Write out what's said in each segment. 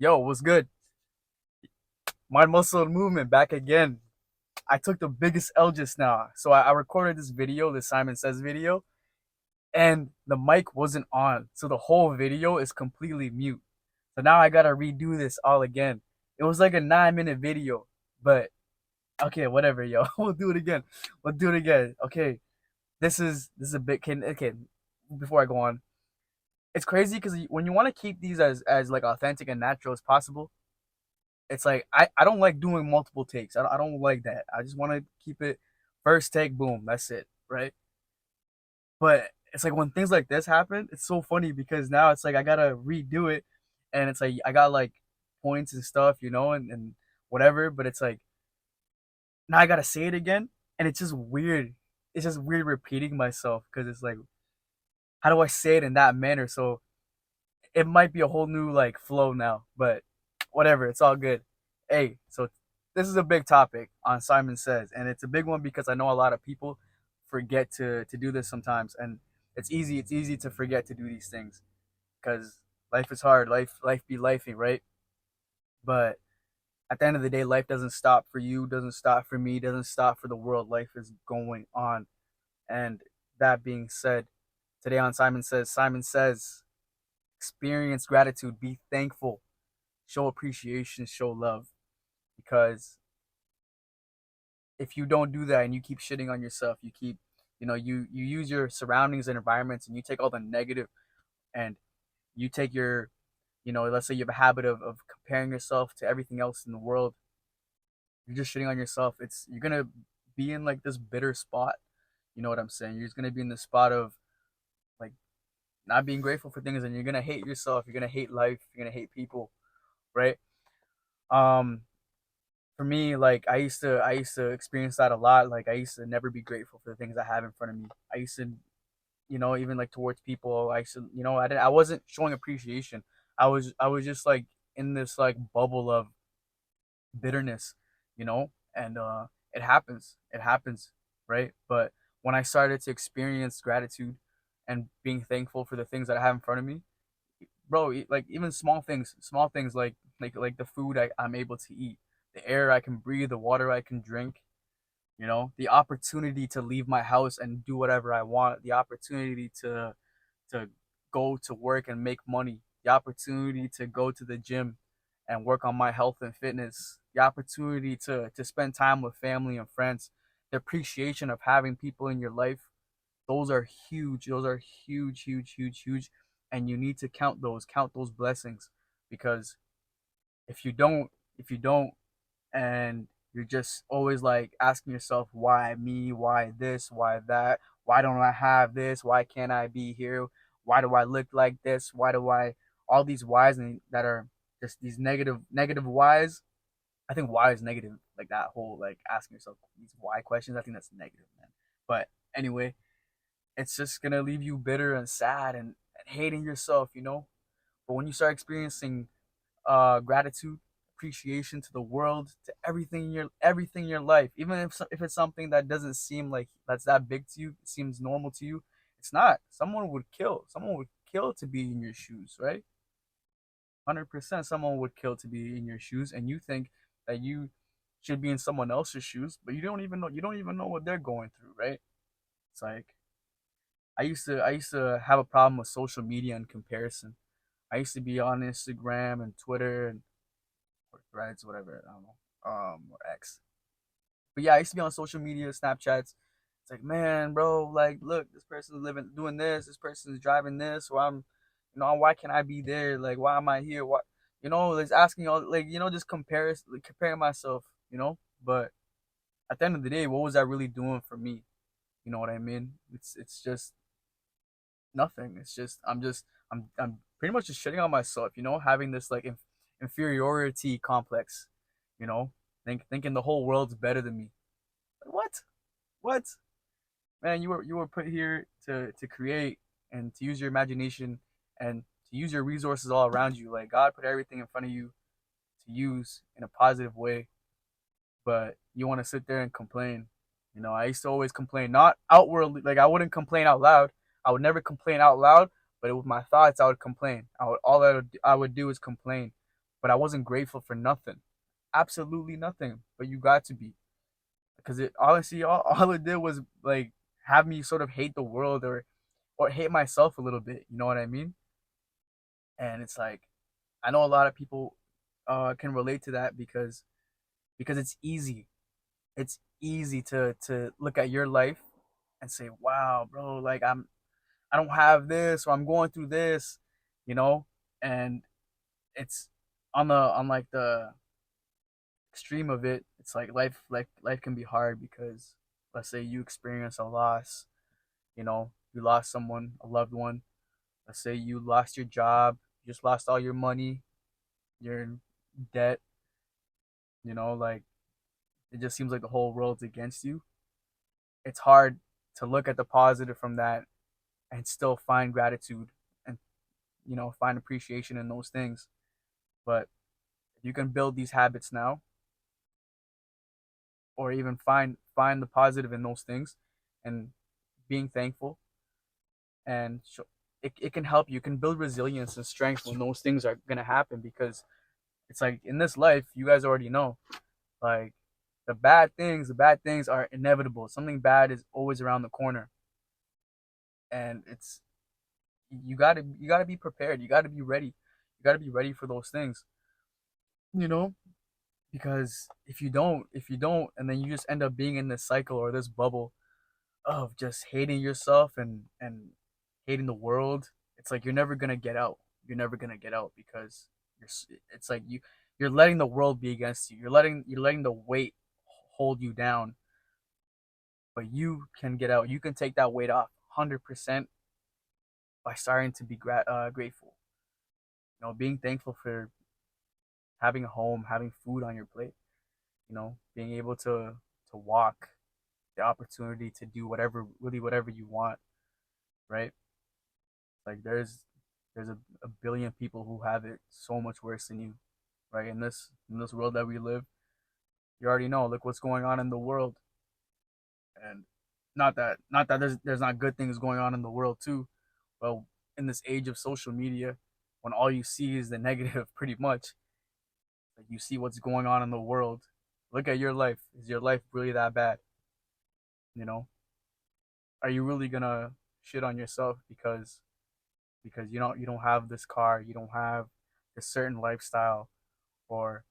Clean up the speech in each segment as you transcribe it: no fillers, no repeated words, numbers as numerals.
Yo, what's good? Mind Muscle Movement back again. I took the biggest L just now. So I recorded this video, the Simon Says video, and the mic wasn't on. So the whole video is completely mute. So now I gotta redo this all again. It was like a 9-minute video, but okay, whatever, yo. We'll do it again. We'll do it again. Okay, this is a bit. Okay, before I go on, it's crazy because when you want to keep these as like authentic and natural as possible, it's like I don't like doing multiple takes. I don't like that. I just want to keep it first take, boom, that's it, right? But it's like when things like this happen, it's so funny because now it's like I gotta redo it, and it's like I got like points and stuff, and whatever. But it's like now I gotta say it again, and it's just weird. It's just weird repeating myself because it's like how do I say it in that manner? So it might be a whole new like flow now, but whatever, it's all good. Hey, so this is a big topic on Simon Says, and it's a big one because I know a lot of people forget to do this sometimes, and it's easy to forget to do these things because life is hard, life be lifing, right? But at the end of the day, life doesn't stop for you, doesn't stop for me, doesn't stop for the world. Life is going on, and that being said, today on Simon Says, experience gratitude, be thankful, show appreciation, show love. Because if you don't do that and you keep shitting on yourself, you keep, you use your surroundings and environments and you take all the negative and you take your, let's say you have a habit of comparing yourself to everything else in the world. You're just shitting on yourself. You're gonna be in like this bitter spot. You know what I'm saying? You're just gonna be in the spot of like not being grateful for things, and you're gonna hate yourself. You're gonna hate life. You're gonna hate people, right? Um, for me, like I used to experience that a lot. Like I used to never be grateful for the things I have in front of me. I used to, even like towards people, I used to, I wasn't showing appreciation. I was just like in this like bubble of bitterness, and it happens, right? But when I started to experience gratitude and being thankful for the things that I have in front of me, bro, like even small things like the food I'm able to eat, the air I can breathe, the water I can drink, the opportunity to leave my house and do whatever I want, the opportunity to go to work and make money, the opportunity to go to the gym and work on my health and fitness, the opportunity to spend time with family and friends, the appreciation of having people in your life. Those are huge. Those are huge, huge, huge, huge. And you need to count those blessings, because if you don't, if you don't, and you're just always like asking yourself, why me? Why this? Why that? Why don't I have this? Why can't I be here? Why do I look like this? Why do I, all these whys, and that are just these negative whys. I think why is negative, like that whole like asking yourself these why questions. I think that's negative, man. But anyway, it's just gonna leave you bitter and sad and hating yourself, But when you start experiencing gratitude, appreciation to the world, to everything in your life, even if it's something that doesn't seem like that's that big to you, it seems normal to you. It's not. Someone would kill to be in your shoes, right? 100%. Someone would kill to be in your shoes, and you think that you should be in someone else's shoes, but you don't even know what they're going through, right? It's like I used to have a problem with social media and comparison. I used to be on Instagram and Twitter and or Threads, whatever, I don't know, or X. But yeah, I used to be on social media, Snapchats. It's like, man, bro, like, look, this person's living, doing this. This person's driving this. Or why can't I be there? Like, why am I here? What, like asking all, like, just comparing myself, But at the end of the day, what was I really doing for me? You know what I mean? It's just nothing. It's just I'm pretty much just shitting on myself, having this like inferiority complex, thinking the whole world's better than me. Like, what, man? You were put here to create and to use your imagination and to use your resources all around you. Like God put everything in front of you to use in a positive way, but you want to sit there and complain. I used to always complain, not outwardly, like I wouldn't complain out loud. I would never complain out loud, but with my thoughts, I would complain. I would do is complain. but I wasn't grateful for nothing, absolutely nothing. But you got to be, because it honestly all it did was like have me sort of hate the world, or hate myself a little bit. You know what I mean? And it's like I know a lot of people can relate to that, because it's easy. It's easy to look at your life and say, "Wow, bro, like I don't have this, or I'm going through this," you know, and it's on like the extreme of it. It's like life can be hard because let's say you experience a loss, you lost someone, a loved one. Let's say you lost your job, you just lost all your money, you're in debt, like it just seems like the whole world's against you. It's hard to look at the positive from that and still find gratitude and find appreciation in those things. But if you can build these habits now, or even find the positive in those things, and being thankful, and it can help you. You can build resilience and strength when those things are going to happen, because it's like in this life, you guys already know, like the bad things are inevitable. Something bad is always around the corner, and it's you got to be prepared. You got to be ready. You got to be ready for those things, you know because if you don't, and then you just end up being in this cycle or this bubble of just hating yourself and hating the world. It's like you're never gonna get out. You're never gonna get out, because it's like you're letting the world be against you. You're letting the weight hold you down. But you can get out. You can take that weight off 100% by starting to be grateful. Being thankful for having a home, having food on your plate. Being able to walk, the opportunity to do whatever, really whatever you want, right? Like there's a billion people who have it so much worse than you, right? In this world that we live, you already know. Look what's going on in the world, and not that there's not good things going on in the world too. Well, in this age of social media, when all you see is the negative, pretty much, like you see what's going on in the world. Look at your life. Is your life really that bad? You know, are you really gonna shit on yourself because you don't have this car, you don't have this certain lifestyle, or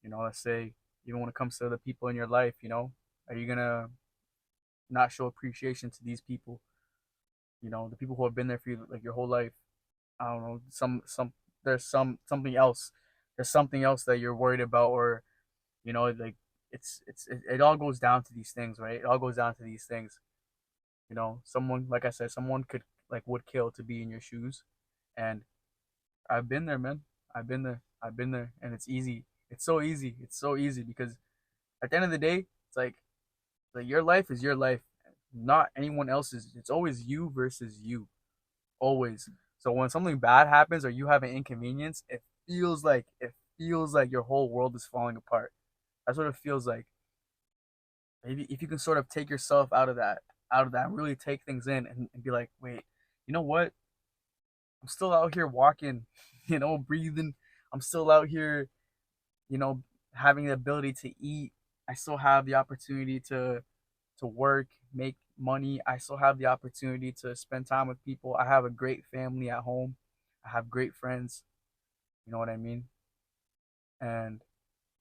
let's say even when it comes to the people in your life, are you gonna not show appreciation to these people? The people who have been there for you like your whole life. I don't know. There's something else. There's something else that you're worried about, or like it all goes down to these things, right? It all goes down to these things. Someone, like I said, someone could like would kill to be in your shoes, and I've been there, man. I've been there. I've been there, and it's easy. It's so easy. It's so easy, because at the end of the day, it's like your life is your life, not anyone else's. It's always you versus you, always. So when something bad happens or you have an inconvenience, it feels like your whole world is falling apart. That's what it feels like. Maybe if you can sort of take yourself out of that, really take things in, and be like, wait, you know what? I'm still out here walking, breathing. I'm still out here, you know, having the ability to eat. I still have the opportunity to work, make money. I still have the opportunity to spend time with people. I have a great family at home. I have great friends. You know what I mean? And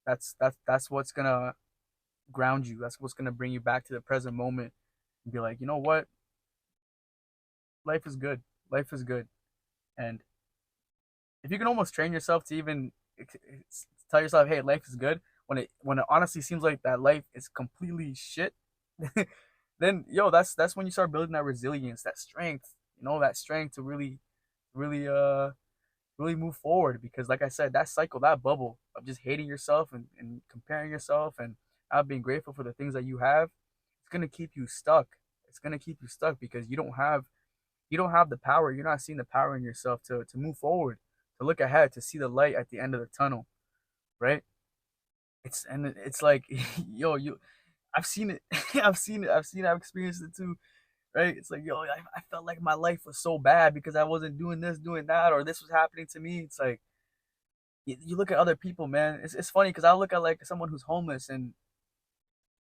that's what's gonna ground you. That's what's gonna bring you back to the present moment and be like, you know what? Life is good. Life is good. And if you can almost train yourself to even tell yourself, "Hey, life is good," when it honestly seems like that life is completely shit, then that's when you start building that resilience, that strength, that strength to really really move forward. Because like I said, that cycle, that bubble of just hating yourself and comparing yourself and not being grateful for the things that you have, it's gonna keep you stuck. It's gonna keep you stuck because you don't have the power. You're not seeing the power in yourself to move forward, to look ahead, to see the light at the end of the tunnel, right? It's like, you I've seen it. I've experienced it too, right? It's like, I felt like my life was so bad because I wasn't doing this, doing that, or this was happening to me. It's like You look at other people, man. It's funny because I look at like someone who's homeless, and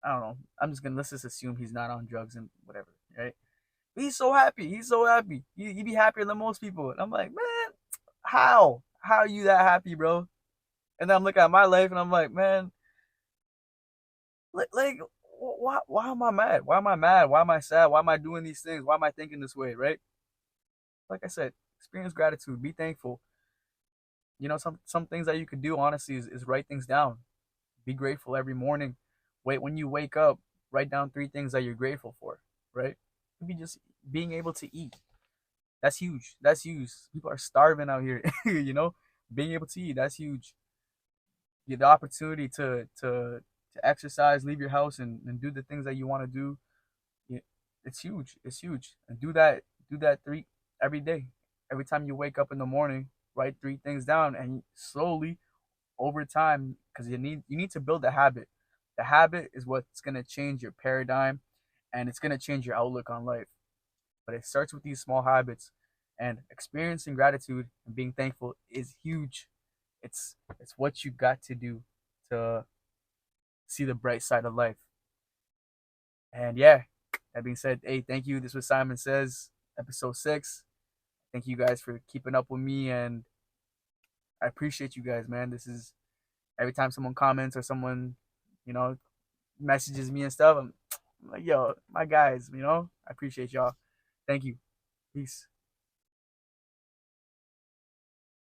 I don't know. Let's just assume he's not on drugs and whatever, right? But he's so happy. He's so happy. He be happier than most people. And I'm like, man, how? How are you that happy, bro? And then I'm looking at my life and I'm like, man, like why am I mad? Why am I mad? Why am I sad? Why am I doing these things? Why am I thinking this way, right? Like I said, experience gratitude, be thankful. You know, some things that you could do honestly is write things down. Be grateful every morning. Wait, when you wake up, write down 3 things that you're grateful for, right? Maybe just being able to eat. That's huge. That's huge. People are starving out here, you know? Being able to eat, that's huge. Get the opportunity to exercise, leave your house and do the things that you want to do. It's huge. It's huge. And do that three every day. Every time you wake up in the morning, write 3 things down and slowly over time, because you need to build a habit. The habit is what's gonna change your paradigm and it's gonna change your outlook on life. But it starts with these small habits, and experiencing gratitude and being thankful is huge. It's what you got to do to see the bright side of life. And yeah, that being said, hey, thank you. This was Simon Says, episode 6. Thank you guys for keeping up with me, and I appreciate you guys, man. This is every time someone comments or someone, you know, messages me and stuff, I'm like, yo, my guys, I appreciate y'all. Thank you. Peace.